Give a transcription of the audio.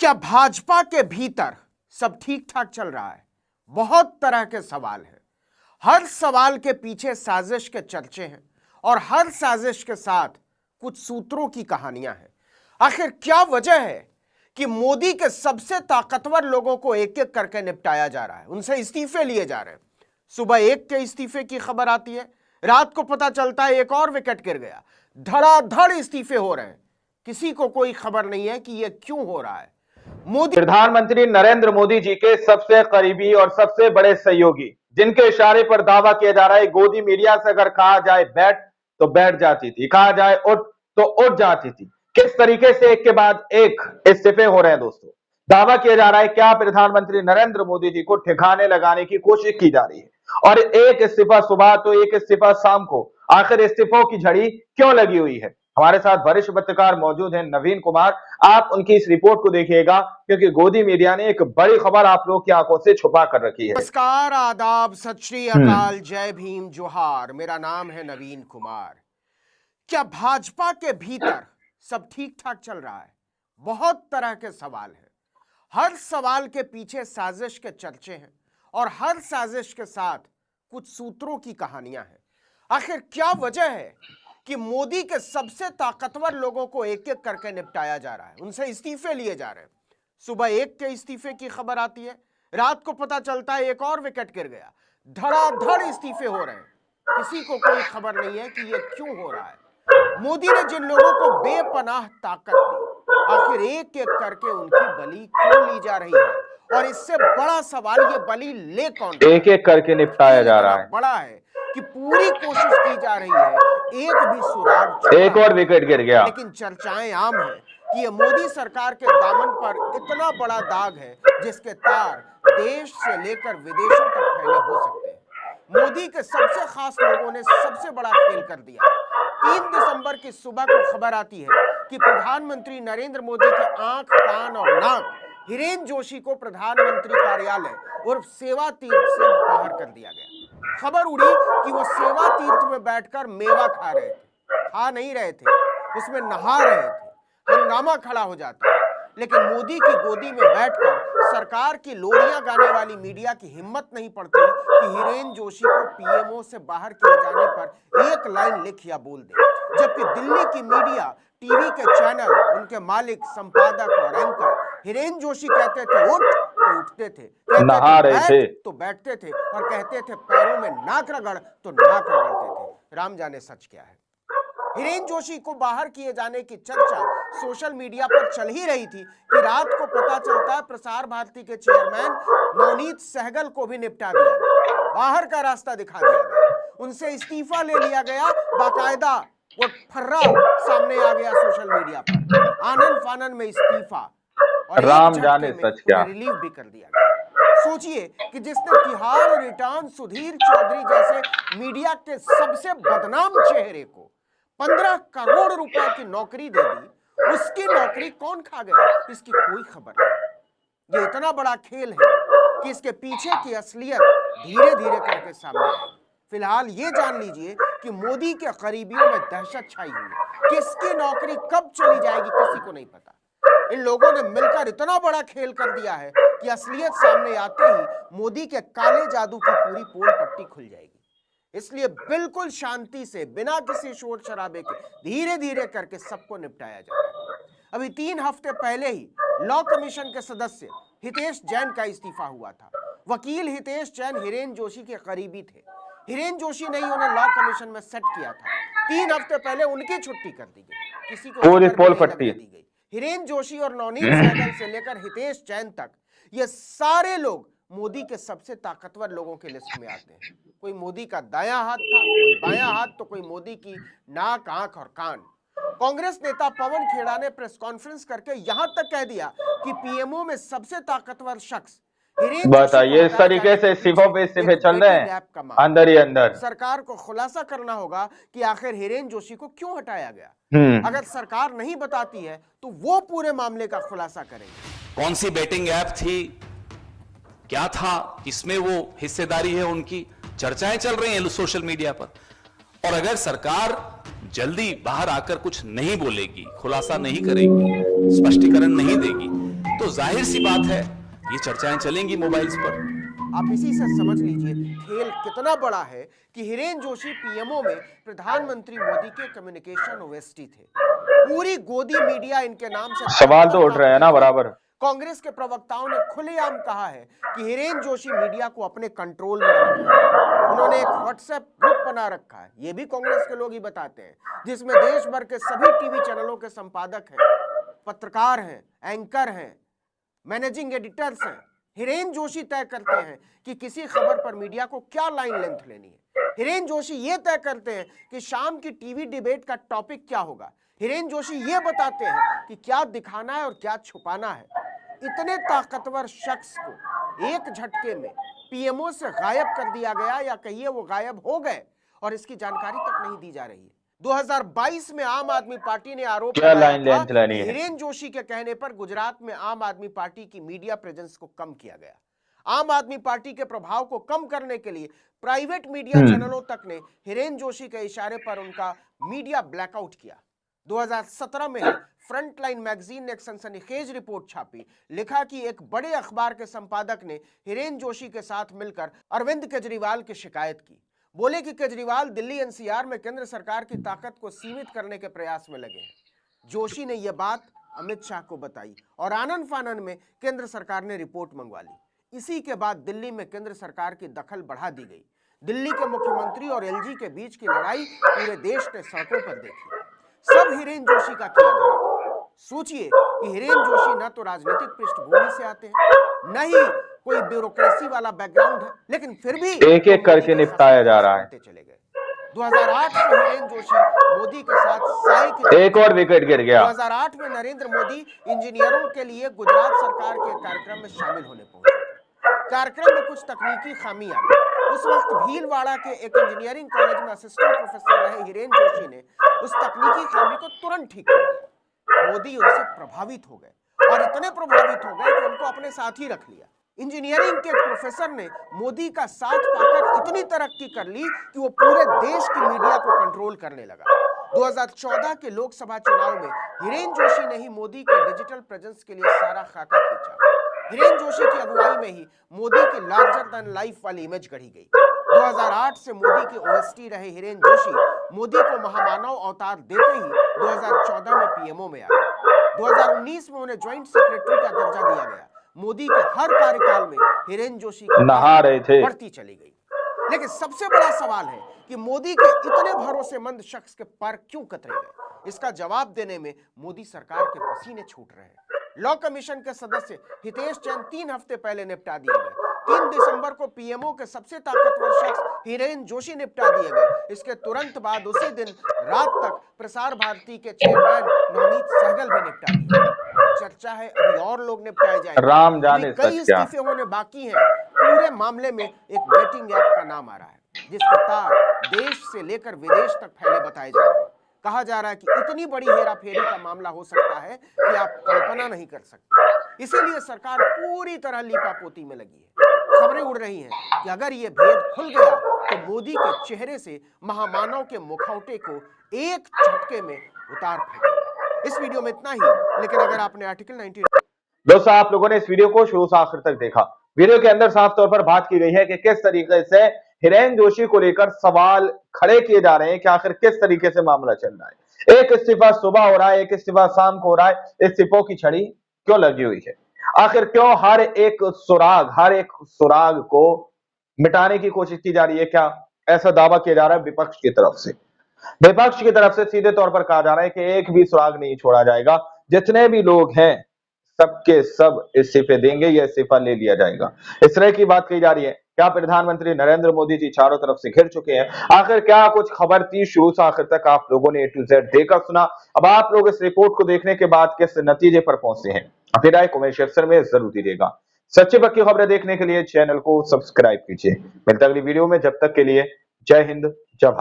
क्या भाजपा के भीतर सब ठीक ठाक चल रहा है? बहुत तरह के सवाल हैं। हर सवाल के पीछे साजिश के चर्चे हैं और हर साजिश के साथ कुछ सूत्रों की कहानियां हैं। आखिर क्या वजह है कि मोदी के सबसे ताकतवर लोगों को एक एक करके निपटाया जा रहा है, उनसे इस्तीफे लिए जा रहे हैं। सुबह एक के इस्तीफे की खबर आती है, रात को पता चलता है एक और विकेट गिर गया। धड़ाधड़ इस्तीफे हो रहे हैं, किसी को कोई खबर नहीं है कि यह क्यों हो रहा है। मोदी प्रधानमंत्री नरेंद्र मोदी जी के सबसे करीबी और सबसे बड़े सहयोगी, जिनके इशारे पर दावा किया जा रहा है, गोदी मीडिया से अगर कहा जाए बैठ तो बैठ जाती थी, कहा जाए उठ तो उठ जाती थी। किस तरीके से एक के बाद एक इस्तीफे हो रहे हैं दोस्तों। दावा किया जा रहा है क्या प्रधानमंत्री नरेंद्र मोदी जी को ठिकाने लगाने की कोशिश की जा रही है, और एक इस्तीफा सुबह तो एक इस्तीफा शाम को। आखिर इस्तीफों की झड़ी क्यों लगी हुई है? हमारे साथ वरिष्ठ पत्रकार मौजूद हैं नवीन कुमार। आप उनकी इस रिपोर्ट को देखिएगा, क्योंकि गोदी मीडिया ने एक बड़ी खबर आप लोग की आंखों से छुपा कर रखी है। नमस्कार, आदाब, सत श्री अकाल, जय भीम, जोहार। मेरा नाम है नवीन कुमार। क्या भाजपा के भीतर सब ठीक ठाक चल रहा है? बहुत तरह के सवाल हैं। हर सवाल के पीछे साजिश के चर्चे हैं और हर साजिश के साथ कुछ सूत्रों की कहानियां हैं। आखिर क्या वजह है कि मोदी के सबसे ताकतवर लोगों को एक एक करके निपटाया जा रहा है, उनसे इस्तीफे लिए जा रहे हैं। सुबह एक के इस्तीफे की खबर आती है, रात को पता चलता है एक और विकेट गिर गया। धड़ाधड़ इस्तीफे हो रहे हैं, किसी को कोई खबर नहीं है कि यह क्यों हो रहा है। मोदी ने जिन लोगों को बेपनाह ताकत दी, आखिर एक एक करके उनकी बलि क्यों ली जा रही है? और इससे बड़ा सवाल, ये बलि ले कौन? एक एक करके निपटाया जा रहा है। बड़ा है कि पूरी कोशिश की जा रही है, एक भी सुराग, एक और विकेट गिर गया। लेकिन चर्चाएं आम है कि ये मोदी सरकार के दामन पर इतना बड़ा दाग है जिसके तार देश से लेकर विदेशों तक फैले हो सकते हैं। मोदी के सबसे खास लोगों ने सबसे बड़ा खेल कर दिया। 3 दिसंबर की सुबह को खबर आती है कि प्रधानमंत्री नरेंद्र मोदी के आंख, कान और नाक हिरेन जोशी को प्रधानमंत्री कार्यालय उर्फ सेवा तीर्थ से बाहर कर दिया गया। खबर उड़ी कि वो सेवा तीर्थ में बैठकर मेवा खा रहे थे। खा नहीं रहे थे, उसमें नहा रहे थे। हंगामा खड़ा हो जाता है, लेकिन मोदी की गोदी में बैठकर सरकार की लोरियां गाने वाली मीडिया की हिम्मत नहीं पड़ती कि हिरेन जोशी को पीएमओ से बाहर किए जाने पर एक लाइन लिख या बोल दे। जबकि दिल्ली की मीडिया, टीवी के चैनल, उनके मालिक, संपादक और एंकर हिरेन जोशी कहते थे उठ तो उठते थे, नहा रहे थे तो बैठते थे, और कहते थे पैरों में नाक रगड़ तो नाक रगड़ते थे। राम जाने सच क्या है। हिरेन जोशी को बाहर किए जाने की चर्चा सोशल मीडिया पर चल ही रही थी कि रात को पता चलता है प्रसार भारती के चेयरमैन नवनीत सहगल को भी निपटा दिया गया, बाहर का रास्ता दिखा दिया गया, उनसे इस्तीफा ले लिया गया। बाकायदा वो फर्रा सामने आ गया सोशल मीडिया पर, आनन फानन में इस्तीफा, और राम जाने सच क्या, रिलीव भी कर दिया गया। सोचिए कि जिसने तिहाड़ रिटर्न सुधीर चौधरी जैसे मीडिया के सबसे बदनाम चेहरे को 15 करोड़ रुपए की नौकरी दे दी, उसकी नौकरी कौन खा गया, इसकी कोई खबर नहीं। ये इतना बड़ा खेल है कि इसके पीछे की असलियत धीरे धीरे करके सामने आएगी। फिलहाल ये जान लीजिए कि मोदी के करीबियों में दहशत छाई हुई है। किसकी नौकरी कब चली जाएगी किसी को नहीं पता। इन लोगों ने मिलकर इतना बड़ा खेल कर दिया है कि असलियत सामने आते ही मोदी के काले जादू की पूरी पोल पट्टी खुल जाएगी। इसलिए बिल्कुल शांति से, बिना किसी शोर शराबे के, धीरे धीरे करके सबको निपटाया जा रहा है। अभी 3 हफ्ते पहले ही लॉ कमीशन के सदस्य हितेश जैन का इस्तीफा हुआ था। वकील हितेश जैन हिरेन जोशी के करीबी थे। हिरेन जोशी ने ही उन्हें लॉ कमीशन में सेट किया था। 3 हफ्ते पहले उनकी छुट्टी कर दी गई, किसी को पूरी पोल पट्टी दी गई। हिरेन जोशी और नवनीत सहगल से लेकर हितेश जैन तक, ये सारे लोग मोदी के सबसे ताकतवर लोगों के लिस्ट में आते हैं। कोई मोदी का दायां हाथ था, कोई बायां हाथ, तो कोई मोदी की नाक, आंख और कान। कांग्रेस नेता पवन खेड़ा ने प्रेस कॉन्फ्रेंस करके यहां तक कह दिया कि पीएमओ में सबसे ताकतवर शख्स हिरेन जोशी। बताइए, इस तरीके से इस्तीफों पे इस्तीफे चल रहे हैं अंदर ही अंदर। सरकार को खुलासा करना होगा कि आखिर हिरेन जोशी को क्यों हटाया गया। अगर सरकार नहीं बताती है तो वो पूरे मामले का खुलासा करेंगे। कौन सी बेटिंग ऐप थी, क्या था, किसमें वो हिस्सेदारी है उनकी, चर्चाएं चल रही हैं सोशल मीडिया पर। और अगर सरकार जल्दी बाहर आकर कुछ नहीं बोलेगी, खुलासा नहीं करेगी, स्पष्टीकरण नहीं देगी, तो जाहिर सी बात है ये चर्चाएं चलेंगी मोबाइल्स पर। आप इसी से समझ लीजिए खेल कितना बड़ा है कि हिरेन जोशी पीएमओ में प्रधानमंत्री मोदी के कम्युनिकेशन ओएसडी थे। पूरी गोदी मीडिया इनके नाम से सवाल तो उठ रहे हैं ना बराबर। कांग्रेस के प्रवक्ताओं ने खुलेआम कहा है कि हिरेन जोशी मीडिया को अपने कंट्रोल में रखते हैं। उन्होंने एक व्हाट्सएप ग्रुप बना रखा है, ये भी कांग्रेस के लोग ही बताते हैं, जिसमें देश भर के सभी टीवी चैनलों के संपादक हैं, पत्रकार हैं, एंकर हैं, मैनेजिंग एडिटर्स हैं। हिरेन जोशी तय करते हैं कि किसी खबर पर मीडिया को क्या लाइन लेंथ लेनी है। हिरेन जोशी ये तय करते हैं कि शाम की टीवी डिबेट का टॉपिक क्या होगा। हिरेन जोशी ये बताते हैं कि क्या दिखाना है और क्या छुपाना है। इतने ताकतवर शख्स को एक झटके में पीएमओ से गायब कर दिया गया, या कहिए वो गायब हो गए और इसकी जानकारी तक नहीं दी जा रही है। 2022 में आम आदमी पार्टी ने आरोप लगाया था कि हिरेन जोशी के कहने पर गुजरात में आम आदमी पार्टी की मीडिया प्रेजेंस को कम किया गया। आम आदमी पार्टी के प्रभाव को कम करने के लिए प्राइवेट मीडिया चैनलों तक ने हिरेन जोशी के इशारे पर उनका मीडिया ब्लैकआउट किया। 2017 में फ्रंटलाइन मैगजीन ने एक सनसनीखेज रिपोर्ट छापी। लिखा कि एक बड़े अखबार के संपादक ने हिरेन जोशी के साथ मिलकर अरविंद केजरीवाल की शिकायत की। बोले कि केजरीवाल दिल्ली एनसीआर में केंद्र सरकार की ताकत को सीमित करने के प्रयास में लगे हैं। जोशी ने यह बात अमित शाह को बताई और आनन फानन में केंद्र सरकार ने रिपोर्ट मंगवा ली। इसी के बाद दिल्ली में केंद्र सरकार की दखल बढ़ा दी गई। दिल्ली के मुख्यमंत्री और एलजी के बीच की लड़ाई पूरे देश ने सड़कों पर देखी। सब हिरेन जोशी का किया धरा था। सोचिए कि हिरेन जोशी न तो राजनीतिक पृष्ठभूमि से आते हैं, न ही कोई ब्यूरोक्रेसी वाला बैकग्राउंड है, लेकिन फिर भी एक एक करके निपटाया जा रहा है। चले गए। 2008 से हिरेन जोशी मोदी के साथ साय की एक और विकेट गिर गया। 2008 में नरेंद्र मोदी इंजीनियरों के लिए गुजरात सरकार के कार्यक्रम में शामिल होने पहुंचे। कार्यक्रम में कुछ तकनीकी खामी आ गई। उस वक्त भीलवाड़ा के एक इंजीनियरिंग कॉलेज में असिस्टेंट प्रोफेसर रहे हिरेन जोशी ने उस तकनीकी खामी को तुरंत ठीक कर दिया। मोदी उनसे प्रभावित हो गए और इतने प्रभावित हो गए कि उनको अपने साथ ही रख लिया। इंजीनियरिंग के प्रोफेसर ने मोदी का साथ पाकर इतनी तरक्की कर ली कि वो पूरे देश की मीडिया को कंट्रोल करने लगा। 2014 के लोकसभा चुनाव में हिरेन जोशी ने ही मोदी के डिजिटल प्रेजेंस के लिए सारा खाका खींचा। हिरेन जोशी की अगुवाई में ही मोदी की लार्जर देन लाइफ वाली इमेज गढ़ी गई। 2008 से मोदी के ओएसडी रहे हिरेन जोशी मोदी को महामानव अवतार देते ही 2014 में पीएमओ में आ गए। 2019 में उन्हें ज्वाइंट सेक्रेटरी का दर्जा दिया गया। मोदी के हर कार्यकाल में हिरेन जोशी की नहा रहे थे, बढ़ती चली गई। लेकिन सबसे बड़ा सवाल है कि मोदी के इतने भरोसेमंद शख्स के पर क्यों कतरे गए। इसका जवाब देने में मोदी सरकार के पसीने छूट रहे हैं। लॉ कमीशन के सदस्य हितेश चंद 3 हफ्ते पहले निपटा दिए गए। 3 दिसंबर को पीएमओ के सबसे ताकतवर शख्स हिरेन जोशी निपटा दिए गए। इसके तुरंत बाद उसी दिन रात तक प्रसार भारती के चेयरमैन नवनीत सहगल भी निपटा दिए। चर्चा है अभी और लोग निपटाए जाएंगे। राम जाने कई इस्तीफे होने बाकी हैं। पूरे मामले में एक बेटिंग ऐप का नाम आ रहा है, जिसके तार देश से लेकर विदेश तक फैले बताए जा रहे हैं। कहा जा रहा है कि इतनी बड़ी हेराफेरी का मामला हो सकता है कि आप कल्पना नहीं कर सकते। इसीलिए सरकार पूरी तरह लीपापोती में लगी है। खबरें उड़ रही हैं कि अगर ये भेद खुल गया तो मोदी के चेहरे से महामानव के मुखौटे को एक झटके में उतार फेंकेगा। इस वीडियो में इतना ही, लेकिन अगर आपने आर्टिकल 19 दोस्तों आप लोगों ने इस वीडियो को शुरू से आखिर तक देखा। वीडियो के अंदर साफ तौर पर बात की गई है कि किस तरीके से हिरेन जोशी को लेकर सवाल खड़े किए जा रहे हैं कि आखिर किस तरीके से मामला चल रहा है। एक इस्तीफा सुबह हो रहा है, एक इस्तीफा शाम को हो रहा है। इस्तीफों की छड़ी क्यों लगी हुई है? आखिर क्यों हर एक सुराग को मिटाने की कोशिश की जा रही है? क्या ऐसा दावा किया जा रहा है विपक्ष की तरफ से? विपक्ष की तरफ से सीधे तौर पर कहा जा रहा है कि एक भी सुराग नहीं छोड़ा जाएगा। जितने भी लोग हैं सबके सब इस्तीफे देंगे, यह इस्तीफा ले लिया जाएगा। इस तरह की बात कही जा रही है। क्या प्रधानमंत्री नरेंद्र मोदी जी चारों तरफ से घिर चुके हैं? आखिर क्या कुछ खबर थी? शुरू से आखिर तक आप लोगों ने A to Z देखा सुना। अब आप लोग इस रिपोर्ट को देखने के बाद किस नतीजे पर पहुंचे हैं, अपनी राय कमेंट सेक्शन में जरूर दीजिएगा। सच्ची पक्की खबरें देखने के लिए चैनल को सब्सक्राइब कीजिए। मिलते अगली वीडियो में, जब तक के लिए जय हिंद, जय भारत।